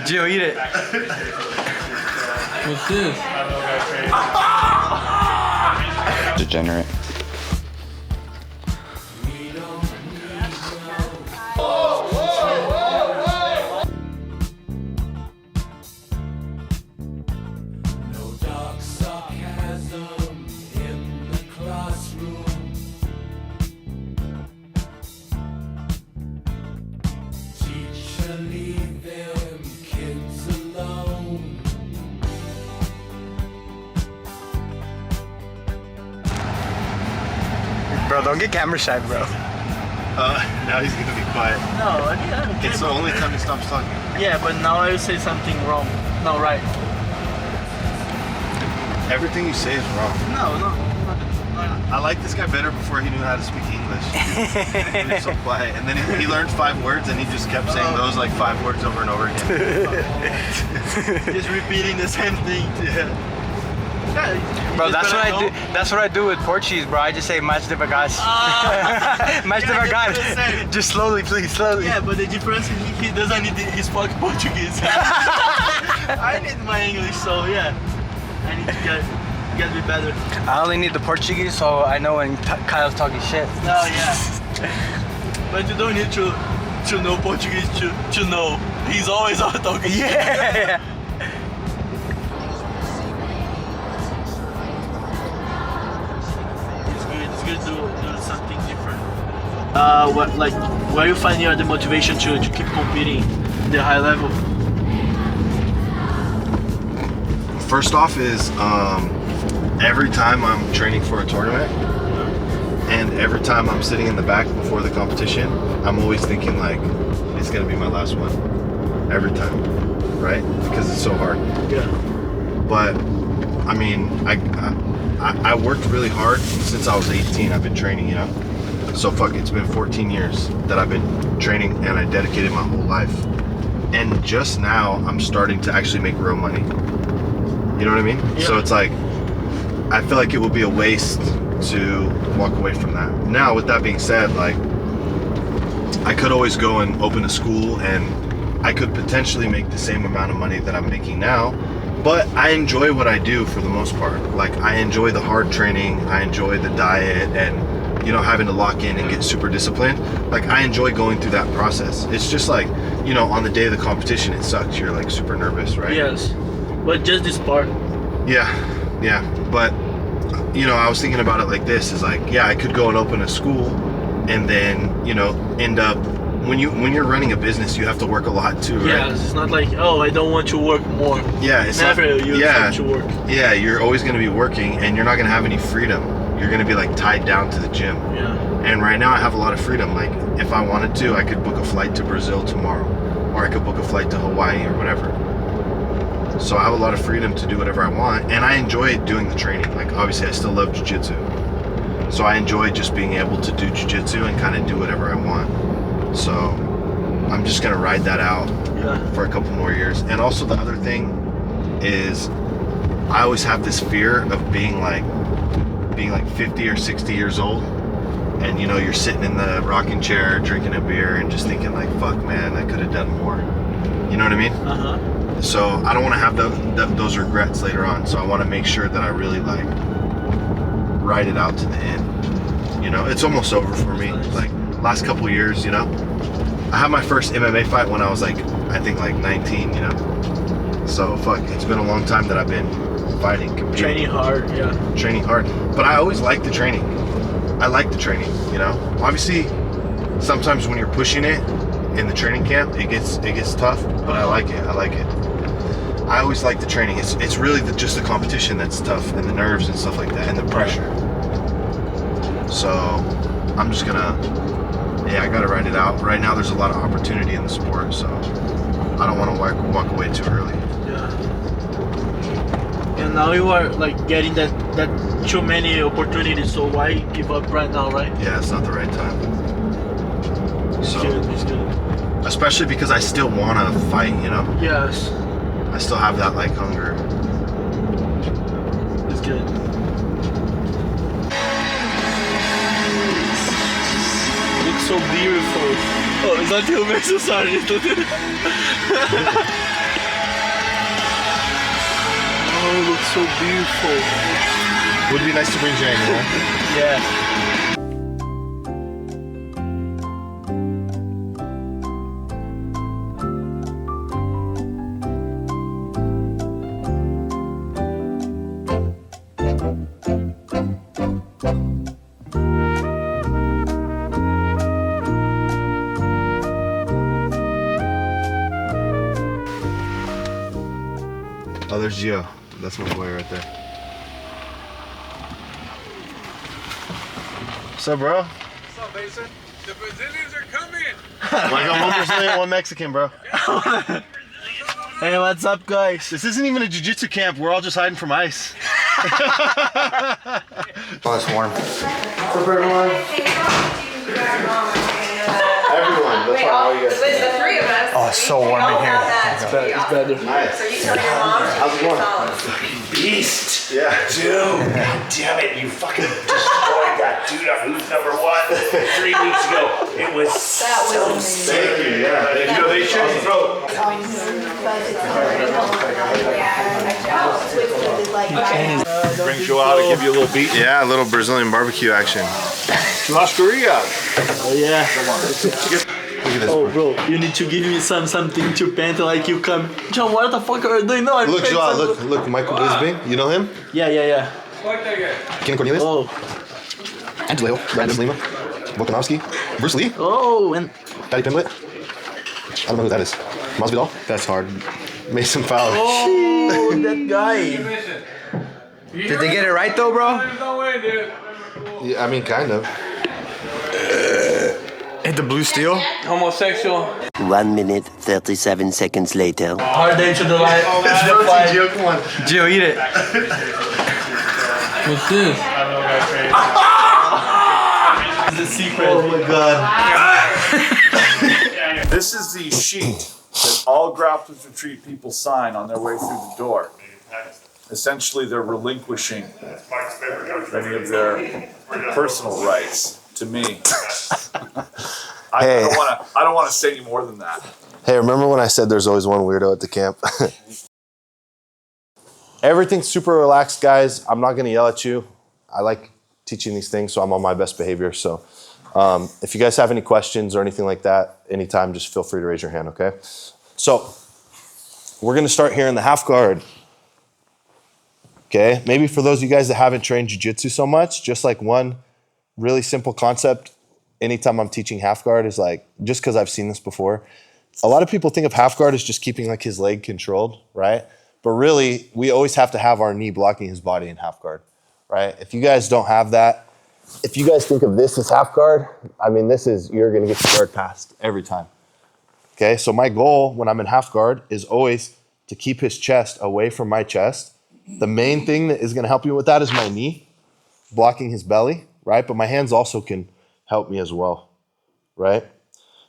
Gio, eat it. What's this? Degenerate. Bro, don't get camera shy, bro. Now he's gonna be quiet. No, I mean, It's the only time he stops talking. yeah, but now I will say something wrong. No, right. Everything you say is wrong. No. I like this guy better before he knew how to speak English. He was so quiet. And then he learned 5 words and he just kept saying those like 5 words over and over again. Just repeating the same thing. Bro, that's what I do. That's what I do with Portuguese, bro. I just say mais devagar. Mais devagar. Just slowly, please, slowly. Yeah, but the difference is he doesn't need he spoke Portuguese. I need my English, so yeah. I need to get me better. I only need the Portuguese, so I know when Kyle's talking shit. Oh yeah. But you don't need to know Portuguese to know. He's always talking shit. Yeah. It's good to do something different. Where you find the motivation to keep competing the high level? First off is every time I'm training for a tournament and every time I'm sitting in the back before the competition, I'm always thinking like, it's gonna be my last one. Every time, right? Because it's so hard. Yeah. But I mean, I worked really hard since I was 18. I've been training, you know. So it's been 14 years that I've been training and I dedicated my whole life. And just now I'm starting to actually make real money. You know what I mean? Yeah. So it's like, I feel like it would be a waste to walk away from that. Now, with that being said, like, I could always go and open a school and I could potentially make the same amount of money that I'm making now, but I enjoy what I do for the most part. Like, I enjoy the hard training, I enjoy the diet and, you know, having to lock in and get super disciplined. Like, I enjoy going through that process. It's just like, you know, on the day of the competition, it sucks. You're like super nervous, right? Yes. But just this part. Yeah. But, you know, I was thinking about it like this, is like, yeah, I could go and open a school and then, you know, end up, when you're running a business, you have to work a lot too, right? Yes, it's not like, oh, I don't want to work more. Yeah, it's never not, you have to work. Yeah, you're always going to be working and you're not going to have any freedom. You're going to be like tied down to the gym. Yeah. And right now I have a lot of freedom. Like, if I wanted to, I could book a flight to Brazil tomorrow, or I could book a flight to Hawaii or whatever. So I have a lot of freedom to do whatever I want, and I enjoy doing the training. Like, obviously I still love jiu-jitsu, so I enjoy just being able to do jiu-jitsu and kind of do whatever I want. So I'm just gonna ride that out for a couple more years. And also the other thing is, I always have this fear of being like 50 or 60 years old, and you know, you're sitting in the rocking chair drinking a beer and just thinking like, fuck man, I could have done more. You know what I mean? So I don't want to have those regrets later on. So I want to make sure that I really like ride it out to the end. You know, it's almost over for me. Like, last couple years, you know, I had my first MMA fight when I was like, I think like 19, you know. So it's been a long time that I've been fighting, competing. Training hard, yeah. Training hard. But I always liked the training. I like the training, you know. Obviously, sometimes when you're pushing it in the training camp, it gets tough, but I like it. I always like the training. It's really just the competition that's tough, and the nerves and stuff like that, and the pressure. So I'm just gonna, I gotta ride it out. Right now there's a lot of opportunity in the sport, so I don't want to walk away too early. Yeah. And now you are like getting that too many opportunities, so why give up right now, right? Yeah, it's not the right time. It's good. Especially because I still want to fight, you know? Yes. I still have that like hunger. It's good. Looks so beautiful. Oh, it's not you, I'm so sorry. so beautiful. Would be nice to bring Jane, you know? Yeah. Oh, there's Gio. That's my boy right there. What's up, bro? What's up, Mason? The Brazilians are coming! Like I'm one Brazilian, one Mexican, bro. Hey, what's up, guys? This isn't even a jiu-jitsu camp. We're all just hiding from ice. Oh, it's warm. What's up, everyone? Everyone. That's why all you guys. With the three of us. Oh, it's so warm in here. It's better. Nice. So you tell your mom How's it going? Beast! Yeah. Dude, God damn it, you fucking destroyed that dude on who's number one 3 weeks ago. It was so sick. Thank you. Yeah. You know, they should throw. Bring Joe out to give you a little beat. Yeah, a little Brazilian barbecue action. Churrascaria. Oh, yeah. Look at this. Oh, bro, you need to give me something to paint like you come. John, what the fuck are you doing? No, I'm Look, painting Joao, some- look, Michael Bisbing. You know him? Yeah. Ken Cornelius? Oh, Angelo, Brandon Lima, Volkanovski, Bruce Lee, oh, and Patty Pimblett. I don't know who that is. Masvidal? That's hard. Mason Fowler. oh, that guy. Did they get it right though, bro? No way, dude. Yeah, I mean, kind of. Hit the blue steel. Homosexual. 1 minute, 37 seconds later. Hard day to the light. The fight. Gio, come on. Gio, eat it. What's this? The secret. Oh my god. This is the sheet that all grapplers retreat people sign on their way through the door. Essentially, they're relinquishing many of their personal rights to me. I don't want to say any more than that. Hey, remember when I said there's always one weirdo at the camp? Everything's super relaxed, guys. I'm not going to yell at you. I like teaching these things, so I'm on my best behavior. So if you guys have any questions or anything like that, anytime, just feel free to raise your hand, okay? So we're going to start here in the half guard. Okay, maybe for those of you guys that haven't trained jiu-jitsu so much, just like one really simple concept anytime I'm teaching half guard is like, just because I've seen this before, a lot of people think of half guard as just keeping like his leg controlled, right? But really, we always have to have our knee blocking his body in half guard, right? If you guys don't have that, if you guys think of this as half guard, I mean, you're gonna get your guard passed every time. Okay, so my goal when I'm in half guard is always to keep his chest away from my chest. The main thing that is gonna help you with that is my knee blocking his belly, right? But my hands also can help me as well, right?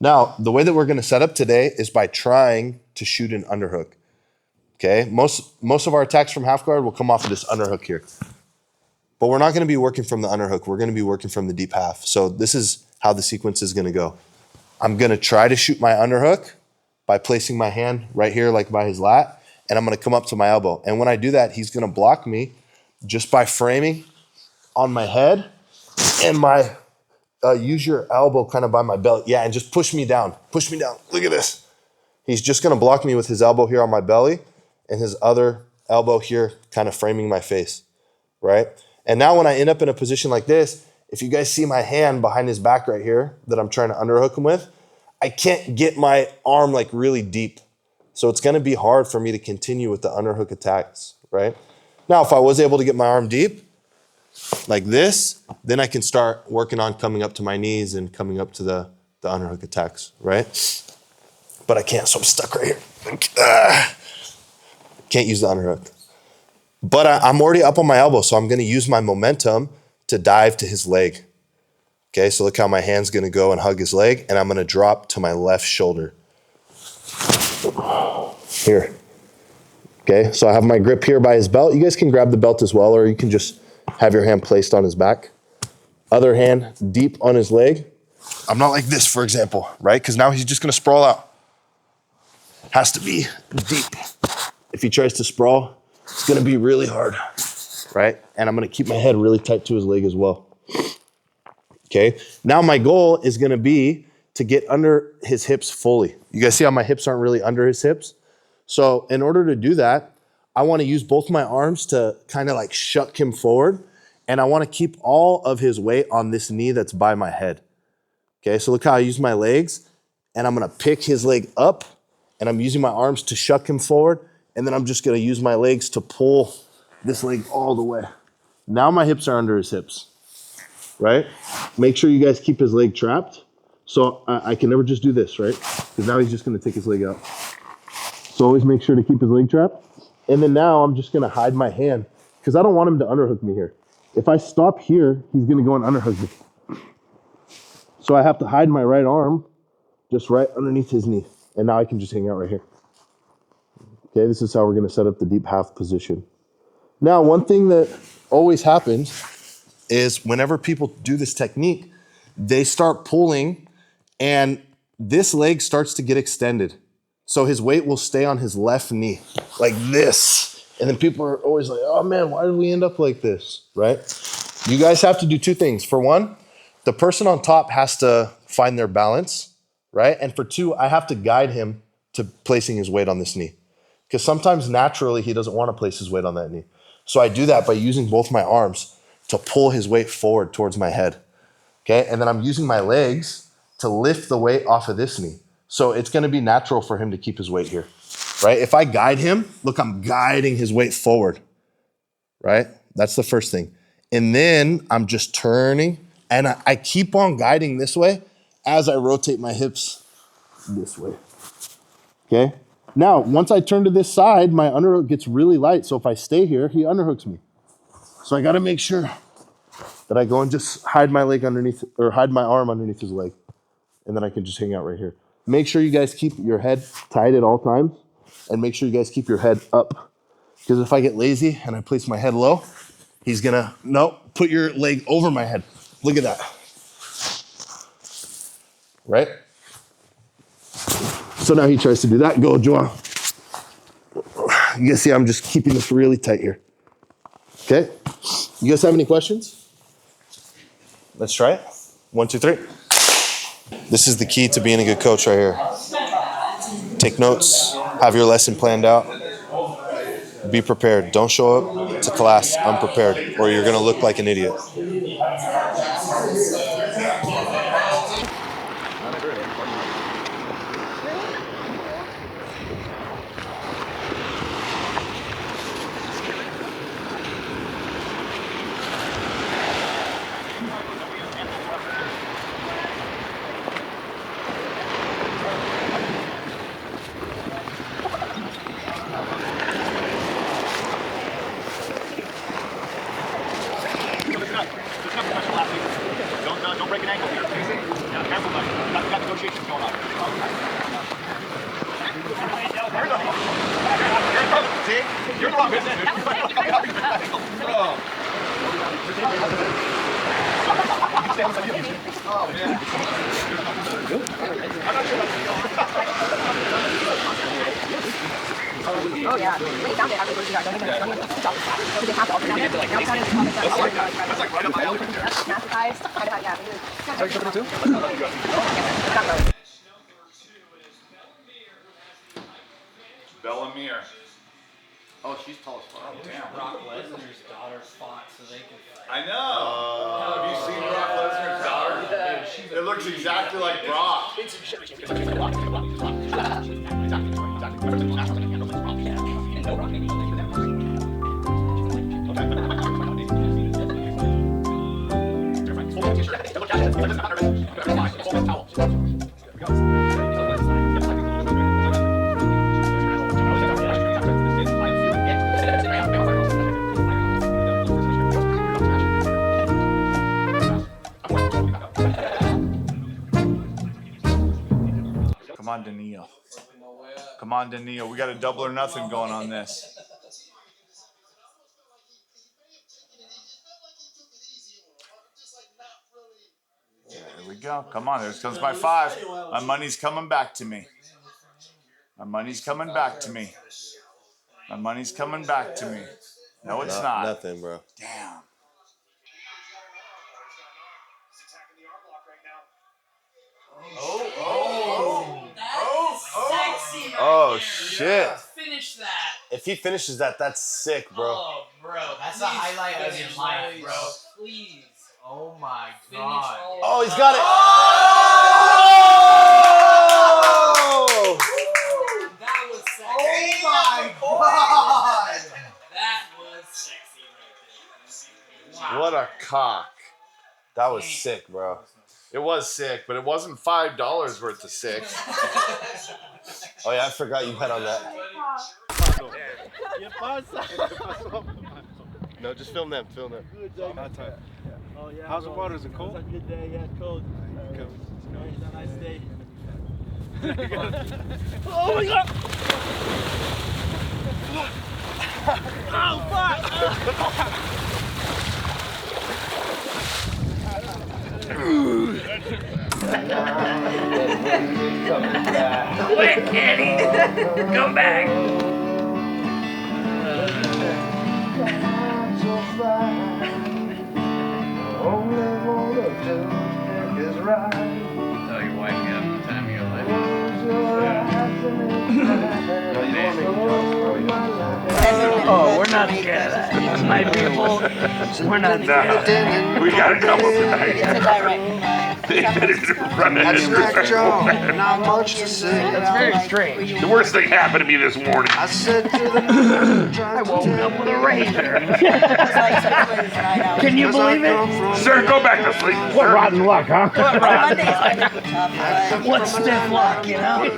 Now, the way that we're gonna set up today is by trying to shoot an underhook, okay? Most of our attacks from half guard will come off of this underhook here. But we're not gonna be working from the underhook. We're gonna be working from the deep half. So this is how the sequence is gonna go. I'm gonna try to shoot my underhook by placing my hand right here, like by his lat, and I'm gonna come up to my elbow. And when I do that, he's gonna block me just by framing on my head and my, use your elbow kind of by my belly. Yeah, and just push me down, Look at this. He's just gonna block me with his elbow here on my belly and his other elbow here kind of framing my face, right? And now when I end up in a position like this, if you guys see my hand behind his back right here that I'm trying to underhook him with, I can't get my arm like really deep. So it's gonna be hard for me to continue with the underhook attacks, right? Now, if I was able to get my arm deep, like this, then I can start working on coming up to my knees and coming up to the underhook attacks, right? But I can't, so I'm stuck right here. Can't use the underhook. But I'm already up on my elbow, so I'm gonna use my momentum to dive to his leg. Okay, so look how my hand's gonna go and hug his leg, and I'm gonna drop to my left shoulder. Here. Okay, so I have my grip here by his belt. You guys can grab the belt as well, or you can just have your hand placed on his back. Other hand deep on his leg. I'm not like this, for example, right? Because now he's just gonna sprawl out. Has to be deep. If he tries to sprawl, It's gonna be really hard, right? And I'm gonna keep my head really tight to his leg as well. Okay, now my goal is gonna be to get under his hips fully. You guys see how my hips aren't really under his hips? So in order to do that, I wanna use both my arms to kind of like shuck him forward, and I wanna keep all of his weight on this knee that's by my head. Okay, so look how I use my legs, and I'm gonna pick his leg up, and I'm using my arms to shuck him forward, and then I'm just gonna use my legs to pull this leg all the way. Now my hips are under his hips, right? Make sure you guys keep his leg trapped. So I can never just do this, right? Because now he's just gonna take his leg out. So always make sure to keep his leg trapped. And then now I'm just gonna hide my hand because I don't want him to underhook me here. If I stop here, he's gonna go and underhook me. So I have to hide my right arm just right underneath his knee. And now I can just hang out right here. Okay, this is how we're gonna set up the deep half position. Now, one thing that always happens is whenever people do this technique, they start pulling and this leg starts to get extended. So his weight will stay on his left knee like this. And then people are always like, oh man, why did we end up like this, right? You guys have to do two things. For one, the person on top has to find their balance, right? And for two, I have to guide him to placing his weight on this knee. Because sometimes naturally he doesn't want to place his weight on that knee. So I do that by using both my arms to pull his weight forward towards my head. Okay, and then I'm using my legs to lift the weight off of this knee. So it's gonna be natural for him to keep his weight here, right? If I guide him, look, I'm guiding his weight forward, right? That's the first thing. And then I'm just turning, and I keep on guiding this way as I rotate my hips this way, okay? Now, once I turn to this side, my underhook gets really light, so if I stay here, he underhooks me. So I gotta make sure that I go and just hide my leg underneath, or hide my arm underneath his leg, and then I can just hang out right here. Make sure you guys keep your head tight at all times, and make sure you guys keep your head up. Because if I get lazy and I place my head low, he's gonna, no, put your leg over my head. Look at that. Right? So now he tries to do that. Go, Joao. You guys see I'm just keeping this really tight here. Okay? You guys have any questions? Let's try it. 1, 2, 3. This is the key to being a good coach right here. Take notes, have your lesson planned out. Be prepared. Don't show up to class unprepared, or you're gonna look like an idiot. Don't break an ankle here. Yeah, careful, buddy. You got negotiations going on. See? You're the wrong business. Oh, man. Oh yeah, they found it after we got done. Don't even stop the spot. So they have to alternate it. Now we started to comment That's like right up my alley. massivized. Kind of, yeah. Are you tripping too? Bellamere. Oh, she's tall as fuck. Oh, damn. Brock Lesnar's daughter fought so they can. I know. Have you seen Brock Lesnar's daughter? It looks exactly like Brock. Come on, Danilo. Come on, Danilo. We got a double or nothing going on this. There we go. Come on, there comes my 5. My money's coming back to me. My money's coming back to me. My money's coming back to me. No, it's not. Nothing, bro. Damn. Sexy right Oh, there. shit. Finish that. If he finishes that, that's sick, bro. Oh, bro. That's the highlight of your life, bro. Please. Oh my Finish god. all Oh, of he's that. got it. Oh! That was sexy. Oh my god. That was sexy right there. Wow. What a cock. That was sick, bro. It was sick, but it wasn't $5 worth of sick. Oh, yeah, I forgot you bet on that. No, just film them, film them. Oh, yeah, How's the water? Is it cold? It's a good day, yeah, it's cold. It's a nice day. Oh my god! Oh, fuck! Quick, Eddie! Come back! Tell your wife you have the time of your life. Oh, we're not scared of that. My people, we're not scared of that. We got a couple tonight. They finished running in Not much to say. That's very strange. The worst thing happened to me this morning. I said to the I woke up with a razor. Can you believe it? Sir, go back to sleep. What rotten luck, huh? What rotten luck? What stiff luck, you know?